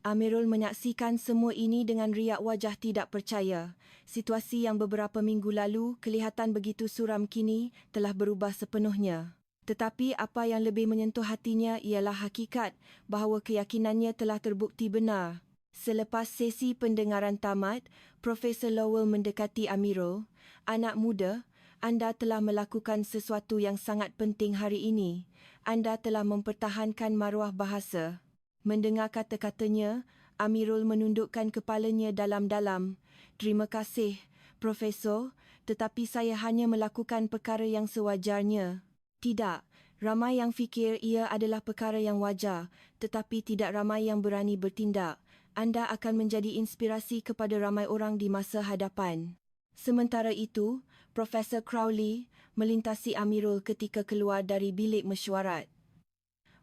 Amirul menyaksikan semua ini dengan riak wajah tidak percaya. Situasi yang beberapa minggu lalu kelihatan begitu suram kini telah berubah sepenuhnya. Tetapi apa yang lebih menyentuh hatinya ialah hakikat bahawa keyakinannya telah terbukti benar. Selepas sesi pendengaran tamat, Profesor Lowell mendekati Amirul. Anak muda, anda telah melakukan sesuatu yang sangat penting hari ini. Anda telah mempertahankan maruah bahasa. Mendengar kata-katanya, Amirul menundukkan kepalanya dalam-dalam. Terima kasih, Profesor, tetapi saya hanya melakukan perkara yang sewajarnya. Tidak, ramai yang fikir ia adalah perkara yang wajar, tetapi tidak ramai yang berani bertindak. Anda akan menjadi inspirasi kepada ramai orang di masa hadapan. Sementara itu, Profesor Crowley melintasi Amirul ketika keluar dari bilik mesyuarat.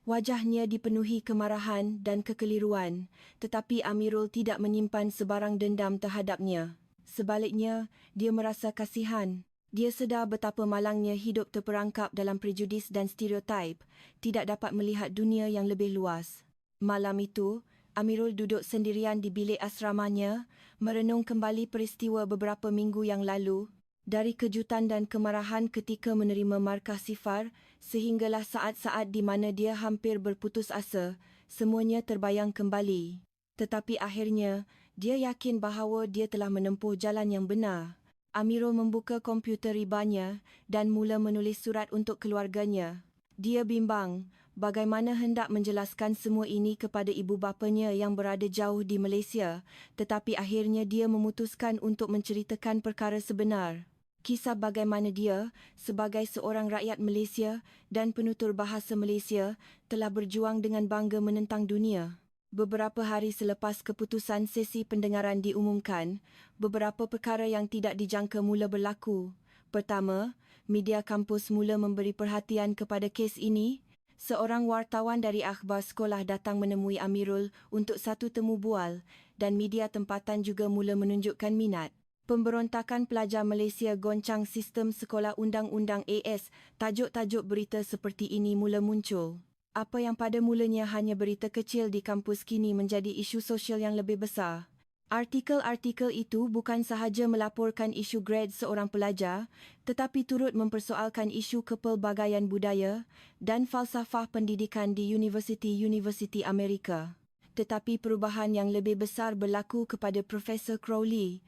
Wajahnya dipenuhi kemarahan dan kekeliruan, tetapi Amirul tidak menyimpan sebarang dendam terhadapnya. Sebaliknya, dia merasa kasihan. Dia sedar betapa malangnya hidup terperangkap dalam prejudis dan stereotip, tidak dapat melihat dunia yang lebih luas. Malam itu, Amirul duduk sendirian di bilik asramanya, merenung kembali peristiwa beberapa minggu yang lalu. Dari kejutan dan kemarahan ketika menerima markah sifar, sehinggalah saat-saat di mana dia hampir berputus asa, semuanya terbayang kembali. Tetapi akhirnya, dia yakin bahawa dia telah menempuh jalan yang benar. Amirul membuka komputer ribanya dan mula menulis surat untuk keluarganya. Dia bimbang bagaimana hendak menjelaskan semua ini kepada ibu bapanya yang berada jauh di Malaysia, tetapi akhirnya dia memutuskan untuk menceritakan perkara sebenar. Kisah bagaimana dia, sebagai seorang rakyat Malaysia dan penutur bahasa Malaysia, telah berjuang dengan bangga menentang dunia. Beberapa hari selepas keputusan sesi pendengaran diumumkan, beberapa perkara yang tidak dijangka mula berlaku. Pertama, media kampus mula memberi perhatian kepada kes ini. Seorang wartawan dari akhbar sekolah datang menemui Amirul untuk satu temu bual dan media tempatan juga mula menunjukkan minat. Pemberontakan pelajar Malaysia goncang sistem sekolah undang-undang AS, tajuk-tajuk berita seperti ini mula muncul. Apa yang pada mulanya hanya berita kecil di kampus kini menjadi isu sosial yang lebih besar. Artikel-artikel itu bukan sahaja melaporkan isu grade seorang pelajar, tetapi turut mempersoalkan isu kepelbagaian budaya dan falsafah pendidikan di universiti-universiti Amerika. Tetapi perubahan yang lebih besar berlaku kepada Profesor Crowley.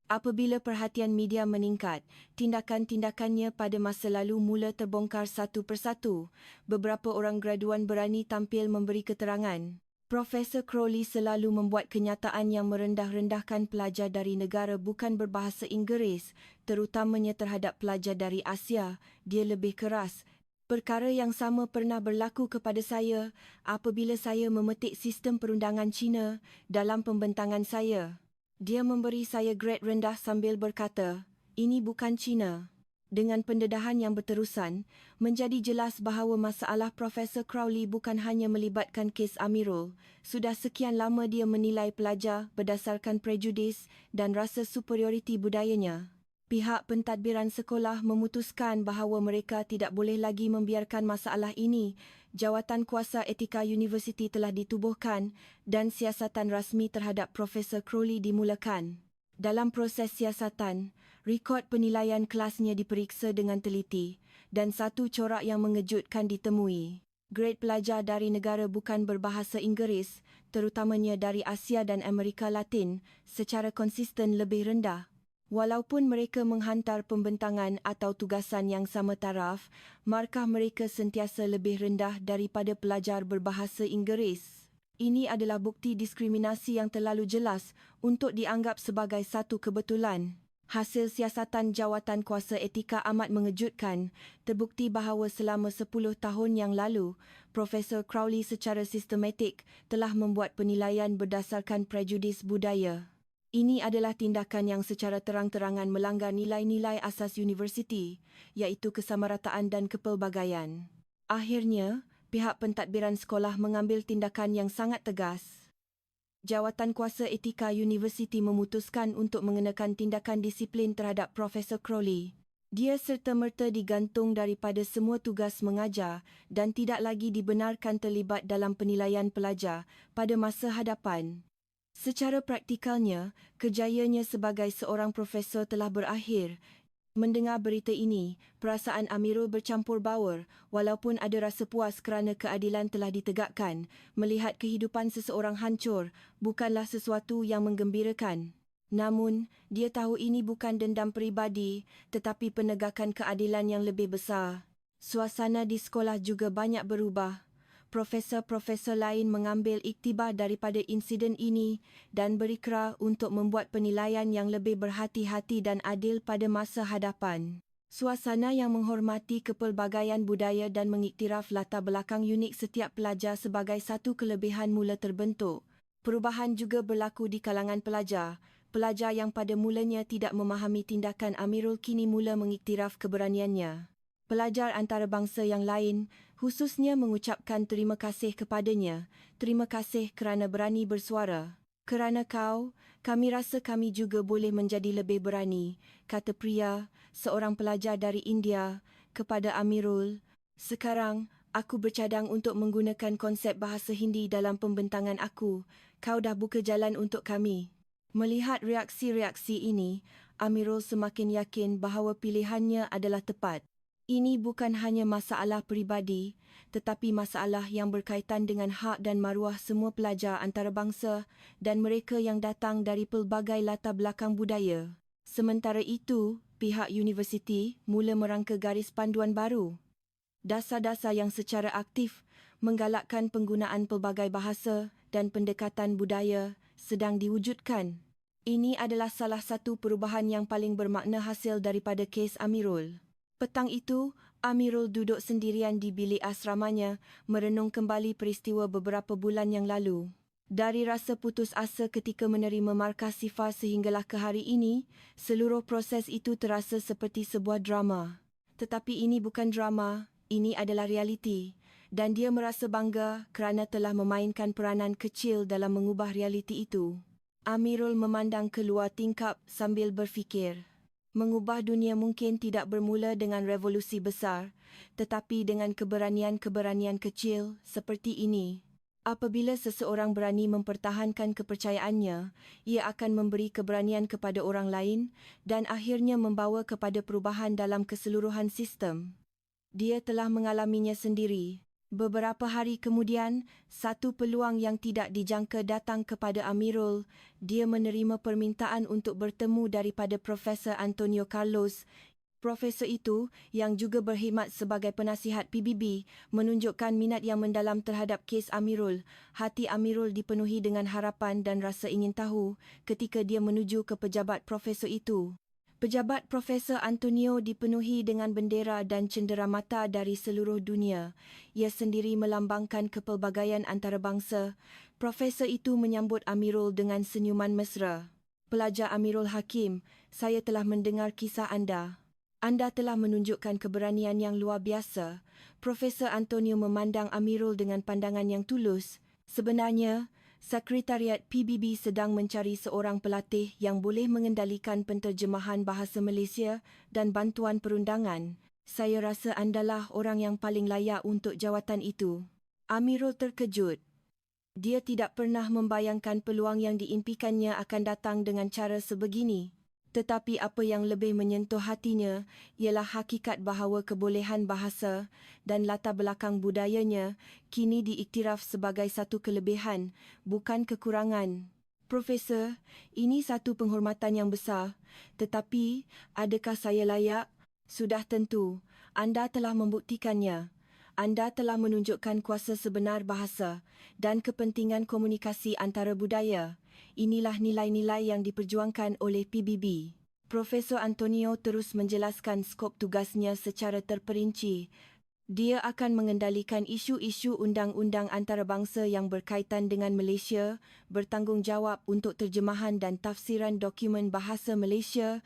Apabila perhatian media meningkat, tindakan-tindakannya pada masa lalu mula terbongkar satu persatu. Beberapa orang graduan berani tampil memberi keterangan. Profesor Crowley selalu membuat kenyataan yang merendah-rendahkan pelajar dari negara bukan berbahasa Inggeris, terutamanya terhadap pelajar dari Asia. Dia lebih keras. Perkara yang sama pernah berlaku kepada saya apabila saya memetik sistem perundangan Cina dalam pembentangan saya. Dia memberi saya grade rendah sambil berkata, "Ini bukan Cina." Dengan pendedahan yang berterusan, menjadi jelas bahawa masalah Profesor Crowley bukan hanya melibatkan kes Amirul. Sudah sekian lama dia menilai pelajar berdasarkan prejudis dan rasa superioriti budayanya. Pihak pentadbiran sekolah memutuskan bahawa mereka tidak boleh lagi membiarkan masalah ini. Jawatan kuasa etika universiti telah ditubuhkan dan siasatan rasmi terhadap Profesor Crowley dimulakan. Dalam proses siasatan, rekod penilaian kelasnya diperiksa dengan teliti dan satu corak yang mengejutkan ditemui. Grade pelajar dari negara bukan berbahasa Inggeris, terutamanya dari Asia dan Amerika Latin, secara konsisten lebih rendah. Walaupun mereka menghantar pembentangan atau tugasan yang sama taraf, markah mereka sentiasa lebih rendah daripada pelajar berbahasa Inggeris. Ini adalah bukti diskriminasi yang terlalu jelas untuk dianggap sebagai satu kebetulan. Hasil siasatan jawatan kuasa etika amat mengejutkan. Terbukti bahawa selama 10 tahun yang lalu, Profesor Crowley secara sistematik telah membuat penilaian berdasarkan prejudis budaya. Ini adalah tindakan yang secara terang-terangan melanggar nilai-nilai asas universiti, iaitu kesamarataan dan kepelbagaian. Akhirnya, pihak pentadbiran sekolah mengambil tindakan yang sangat tegas. Jawatan kuasa etika universiti memutuskan untuk mengenakan tindakan disiplin terhadap Profesor Crowley. Dia serta-merta digantung daripada semua tugas mengajar dan tidak lagi dibenarkan terlibat dalam penilaian pelajar pada masa hadapan. Secara praktikalnya, kerjayanya sebagai seorang profesor telah berakhir. Mendengar berita ini, perasaan Amirul bercampur baur walaupun ada rasa puas kerana keadilan telah ditegakkan. Melihat kehidupan seseorang hancur bukanlah sesuatu yang menggembirakan. Namun, dia tahu ini bukan dendam peribadi tetapi penegakan keadilan yang lebih besar. Suasana di sekolah juga banyak berubah. Profesor-profesor lain mengambil iktibar daripada insiden ini dan berikrar untuk membuat penilaian yang lebih berhati-hati dan adil pada masa hadapan. Suasana yang menghormati kepelbagaian budaya dan mengiktiraf latar belakang unik setiap pelajar sebagai satu kelebihan mula terbentuk. Perubahan juga berlaku di kalangan pelajar. Pelajar yang pada mulanya tidak memahami tindakan Amirul kini mula mengiktiraf keberaniannya. Pelajar antarabangsa yang lain khususnya mengucapkan terima kasih kepadanya. Terima kasih kerana berani bersuara. Kerana kau, kami rasa kami juga boleh menjadi lebih berani, kata pria, seorang pelajar dari India, kepada Amirul. Sekarang, aku bercadang untuk menggunakan konsep bahasa Hindi dalam pembentangan aku. Kau dah buka jalan untuk kami. Melihat reaksi-reaksi ini, Amirul semakin yakin bahawa pilihannya adalah tepat. Ini bukan hanya masalah peribadi, tetapi masalah yang berkaitan dengan hak dan maruah semua pelajar antarabangsa dan mereka yang datang dari pelbagai latar belakang budaya. Sementara itu, pihak universiti mula merangka garis panduan baru. Dasar-dasar yang secara aktif menggalakkan penggunaan pelbagai bahasa dan pendekatan budaya sedang diwujudkan. Ini adalah salah satu perubahan yang paling bermakna hasil daripada kes Amirul. Petang itu, Amirul duduk sendirian di bilik asramanya merenung kembali peristiwa beberapa bulan yang lalu. Dari rasa putus asa ketika menerima markah sifar sehinggalah ke hari ini, seluruh proses itu terasa seperti sebuah drama. Tetapi ini bukan drama, ini adalah realiti. Dan dia merasa bangga kerana telah memainkan peranan kecil dalam mengubah realiti itu. Amirul memandang keluar tingkap sambil berfikir. Mengubah dunia mungkin tidak bermula dengan revolusi besar, tetapi dengan keberanian-keberanian kecil seperti ini. Apabila seseorang berani mempertahankan kepercayaannya, ia akan memberi keberanian kepada orang lain dan akhirnya membawa kepada perubahan dalam keseluruhan sistem. Dia telah mengalaminya sendiri. Beberapa hari kemudian, satu peluang yang tidak dijangka datang kepada Amirul. Dia menerima permintaan untuk bertemu daripada Profesor Antonio Carlos. Profesor itu, yang juga berkhidmat sebagai penasihat PBB, menunjukkan minat yang mendalam terhadap kes Amirul. Hati Amirul dipenuhi dengan harapan dan rasa ingin tahu ketika dia menuju ke pejabat profesor itu. Pejabat Profesor Antonio dipenuhi dengan bendera dan cenderamata dari seluruh dunia. Ia sendiri melambangkan kepelbagaian antarabangsa. Profesor itu menyambut Amirul dengan senyuman mesra. Pelajar Amirul Hakim, saya telah mendengar kisah anda. Anda telah menunjukkan keberanian yang luar biasa. Profesor Antonio memandang Amirul dengan pandangan yang tulus. Sebenarnya, Sekretariat PBB sedang mencari seorang pelatih yang boleh mengendalikan penterjemahan bahasa Malaysia dan bantuan perundangan. Saya rasa andalah orang yang paling layak untuk jawatan itu. Amirul terkejut. Dia tidak pernah membayangkan peluang yang diimpikannya akan datang dengan cara sebegini. Tetapi apa yang lebih menyentuh hatinya ialah hakikat bahawa kebolehan bahasa dan latar belakang budayanya kini diiktiraf sebagai satu kelebihan, bukan kekurangan. Profesor, ini satu penghormatan yang besar. Tetapi, adakah saya layak? Sudah tentu, anda telah membuktikannya. Anda telah menunjukkan kuasa sebenar bahasa dan kepentingan komunikasi antara budaya. Inilah nilai-nilai yang diperjuangkan oleh PBB. Profesor Antonio terus menjelaskan skop tugasnya secara terperinci. Dia akan mengendalikan isu-isu undang-undang antarabangsa yang berkaitan dengan Malaysia, bertanggungjawab untuk terjemahan dan tafsiran dokumen bahasa Malaysia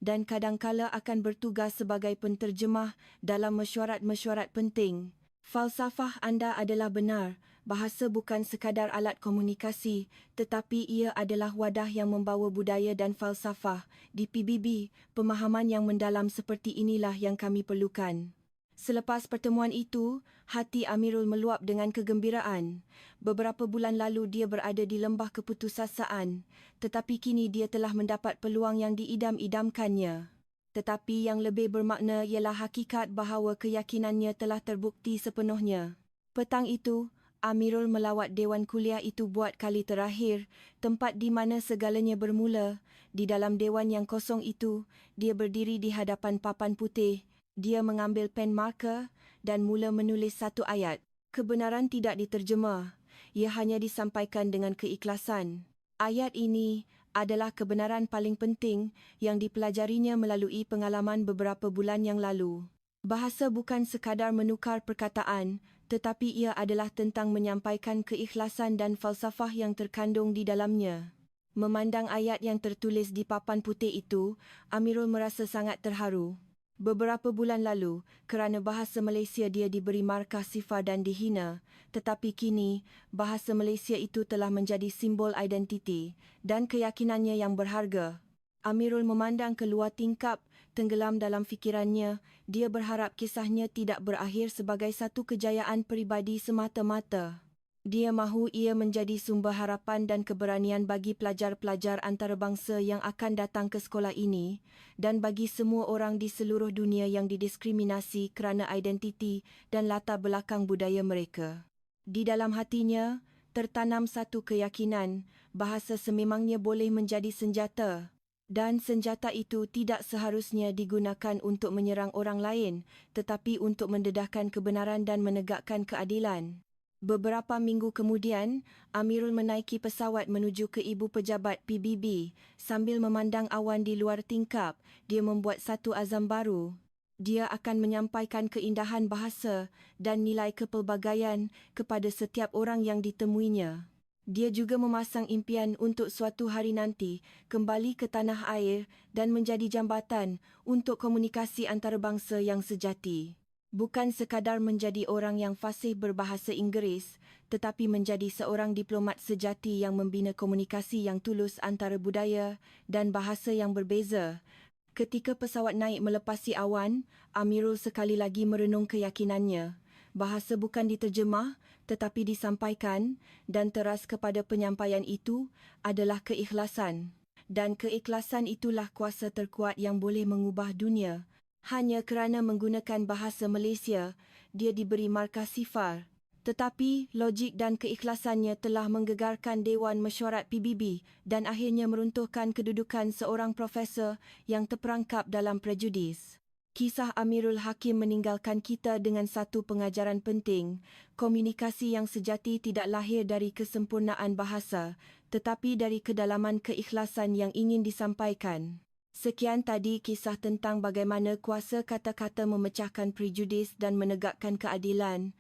dan kadangkala akan bertugas sebagai penterjemah dalam mesyuarat-mesyuarat penting. Falsafah anda adalah benar. Bahasa bukan sekadar alat komunikasi, tetapi ia adalah wadah yang membawa budaya dan falsafah. Di PBB, pemahaman yang mendalam seperti inilah yang kami perlukan. Selepas pertemuan itu, hati Amirul meluap dengan kegembiraan. Beberapa bulan lalu dia berada di lembah keputusasaan, tetapi kini dia telah mendapat peluang yang diidam-idamkannya. Tetapi yang lebih bermakna ialah hakikat bahawa keyakinannya telah terbukti sepenuhnya. Petang itu, Amirul melawat Dewan Kuliah itu buat kali terakhir, tempat di mana segalanya bermula. Di dalam dewan yang kosong itu, dia berdiri di hadapan papan putih. Dia mengambil pen marker dan mula menulis satu ayat. Kebenaran tidak diterjemah. Ia hanya disampaikan dengan keikhlasan. Ayat ini adalah kebenaran paling penting yang dipelajarinya melalui pengalaman beberapa bulan yang lalu. Bahasa bukan sekadar menukar perkataan, tetapi ia adalah tentang menyampaikan keikhlasan dan falsafah yang terkandung di dalamnya. Memandang ayat yang tertulis di papan putih itu, Amirul merasa sangat terharu. Beberapa bulan lalu, kerana bahasa Malaysia dia diberi markah sifar dan dihina, tetapi kini, bahasa Malaysia itu telah menjadi simbol identiti dan keyakinannya yang berharga. Amirul memandang keluar tingkap, tenggelam dalam fikirannya. Dia berharap kisahnya tidak berakhir sebagai satu kejayaan peribadi semata-mata. Dia mahu ia menjadi sumber harapan dan keberanian bagi pelajar-pelajar antarabangsa yang akan datang ke sekolah ini dan bagi semua orang di seluruh dunia yang didiskriminasi kerana identiti dan latar belakang budaya mereka. Di dalam hatinya, tertanam satu keyakinan bahasa sememangnya boleh menjadi senjata dan senjata itu tidak seharusnya digunakan untuk menyerang orang lain tetapi untuk mendedahkan kebenaran dan menegakkan keadilan. Beberapa minggu kemudian, Amirul menaiki pesawat menuju ke ibu pejabat PBB. Sambil memandang awan di luar tingkap, dia membuat satu azam baru. Dia akan menyampaikan keindahan bahasa dan nilai kepelbagaian kepada setiap orang yang ditemuinya. Dia juga memasang impian untuk suatu hari nanti kembali ke tanah air dan menjadi jambatan untuk komunikasi antarabangsa yang sejati. Bukan sekadar menjadi orang yang fasih berbahasa Inggeris, tetapi menjadi seorang diplomat sejati yang membina komunikasi yang tulus antara budaya dan bahasa yang berbeza. Ketika pesawat naik melepasi awan, Amirul sekali lagi merenung keyakinannya. Bahasa bukan diterjemah, tetapi disampaikan dan teras kepada penyampaian itu adalah keikhlasan. Dan keikhlasan itulah kuasa terkuat yang boleh mengubah dunia. Hanya kerana menggunakan bahasa Malaysia, dia diberi markah sifar. Tetapi logik dan keikhlasannya telah menggegarkan Dewan Mesyuarat PBB dan akhirnya meruntuhkan kedudukan seorang profesor yang terperangkap dalam prejudis. Kisah Amirul Hakim meninggalkan kita dengan satu pengajaran penting. Komunikasi yang sejati tidak lahir dari kesempurnaan bahasa, tetapi dari kedalaman keikhlasan yang ingin disampaikan. Sekian tadi kisah tentang bagaimana kuasa kata-kata memecahkan prejudis dan menegakkan keadilan.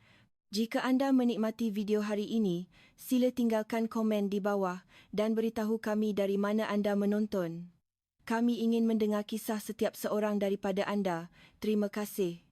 Jika anda menikmati video hari ini, sila tinggalkan komen di bawah dan beritahu kami dari mana anda menonton. Kami ingin mendengar kisah setiap seorang daripada anda. Terima kasih.